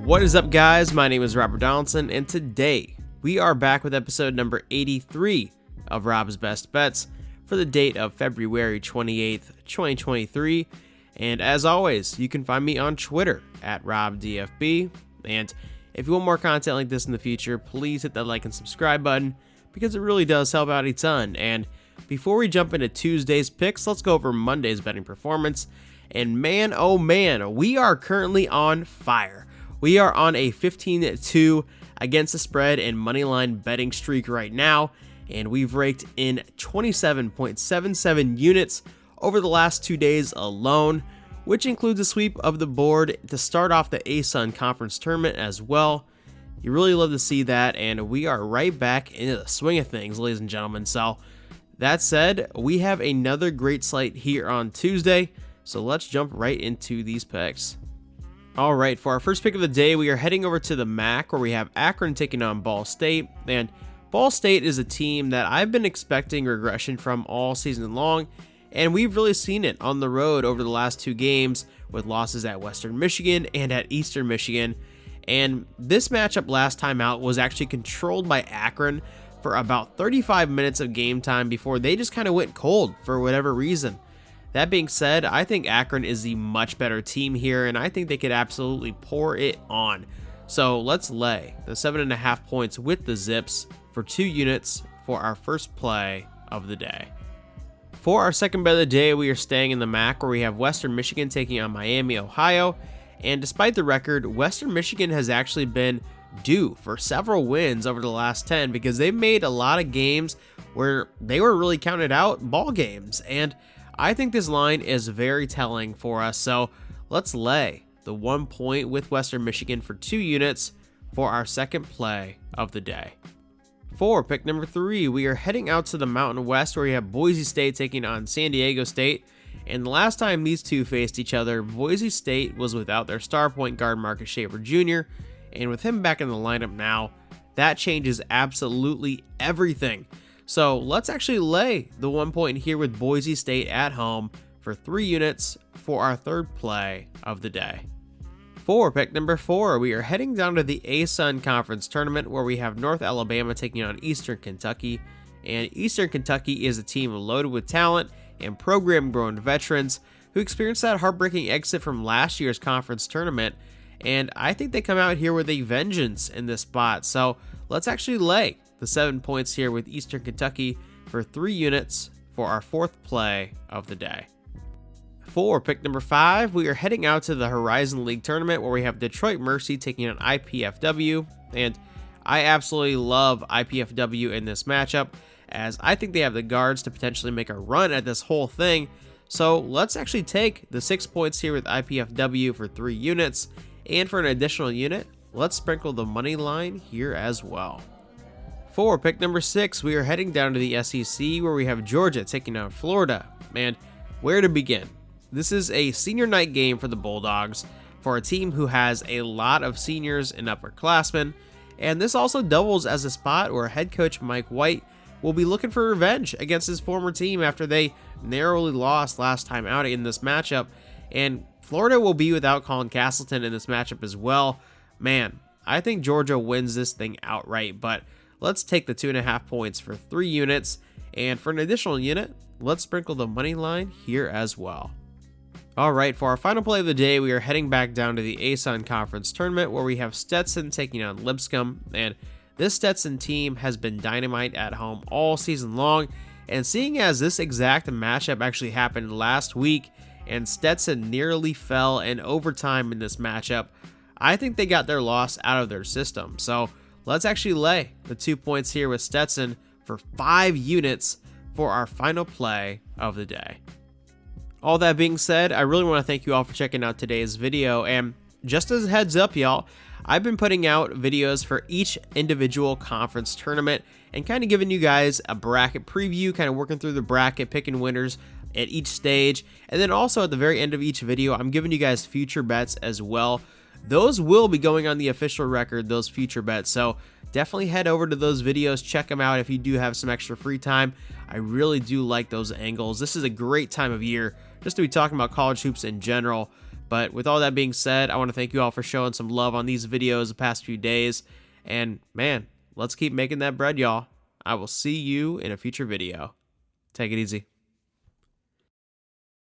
What is up, guys? My name is Rob Donaldson, and today we are back with episode number 83 of Rob's Best Bets for the date of February 28th, 2023. And as always, you can find me on Twitter at RobDFB. And if you want more content like this in the future, please hit that like and subscribe button because it really does help out a ton. And before we jump into Tuesday's picks, let's go over Monday's betting performance. And man, oh man, we are currently on fire. We are on a 15-2 against the spread and moneyline betting streak right now, and we've raked in 27.77 units over the last 2 days alone, which includes a sweep of the board to start off the ASUN Conference Tournament as well. You really love to see that, and we are right back into the swing of things, ladies and gentlemen. So that said, we have another great slate here on Tuesday, so let's jump right into these picks. All right, for our first pick of the day, we are heading over to the MAC, where we have Akron taking on Ball State. And Ball State is a team that I've been expecting regression from all season long, and we've really seen it on the road over the last two games with losses at Western Michigan and at Eastern Michigan. And this matchup last time out was actually controlled by Akron for about 35 minutes of game time before they just kind of went cold for whatever reason. That being said, I think Akron is the much better team here, and I think they could absolutely pour it on. So let's lay the 7.5 points with the Zips for 2 units for our first play of the day. For our second bet of the day, we are staying in the MAC, where we have Western Michigan taking on Miami, Ohio. And despite the record, Western Michigan has actually been due for several wins over the last 10 because they've made a lot of games where they were really counted out ball games. And I think this line is very telling for us, so let's lay the 1 point with Western Michigan for 2 units for our second play of the day. For pick number 3, we are heading out to the Mountain West, where we have Boise State taking on San Diego State. And the last time these two faced each other, Boise State was without their star point guard Marcus Shaver Jr., and with him back in the lineup now, that changes absolutely everything. So let's actually lay the 1 point here with Boise State at home for 3 units for our third play of the day. For pick number 4, we are heading down to the ASUN Conference Tournament, where we have North Alabama taking on Eastern Kentucky. And Eastern Kentucky is a team loaded with talent and program-grown veterans who experienced that heartbreaking exit from last year's conference tournament. And I think they come out here with a vengeance in this spot. So let's actually lay the 7 points here with Eastern Kentucky for 3 units for our fourth play of the day. For pick number 5, we are heading out to the Horizon League tournament, where we have Detroit Mercy taking on IPFW. And I absolutely love IPFW in this matchup, as I think they have the guards to potentially make a run at this whole thing. So let's actually take the 6 points here with IPFW for 3 units. And for an additional unit, let's sprinkle the money line here as well. For pick number 6, we are heading down to the SEC, where we have Georgia taking on Florida. And where to begin? This is a senior night game for the Bulldogs, for a team who has a lot of seniors and upperclassmen. And this also doubles as a spot where head coach Mike White will be looking for revenge against his former team after they narrowly lost last time out in this matchup. And Florida will be without Colin Castleton in this matchup as well. Man, I think Georgia wins this thing outright, but let's take the 2.5 points for 3 units, and for an additional unit, let's sprinkle the money line here as well. Alright, for our final play of the day, we are heading back down to the ASUN Conference Tournament, where we have Stetson taking on Lipscomb. And this Stetson team has been dynamite at home all season long, and seeing as this exact matchup actually happened last week, and Stetson nearly fell in overtime in this matchup, I think they got their loss out of their system. So let's actually lay the 2 points here with Stetson for 5 units for our final play of the day. All that being said, I really want to thank you all for checking out today's video, and just as a heads up, y'all, I've been putting out videos for each individual conference tournament and kind of giving you guys a bracket preview, kind of working through the bracket, picking winners at each stage, and then also at the very end of each video, I'm giving you guys future bets as well. Those will be going on the official record, those future bets, so definitely head over to those videos, check them out if you do have some extra free time. I really do like those angles. This is a great time of year just to be talking about college hoops in general, But with all that being said, I want to thank you all for showing some love on these videos the past few days. And man, let's keep making that bread, y'all. I will see you in a future video. Take it easy.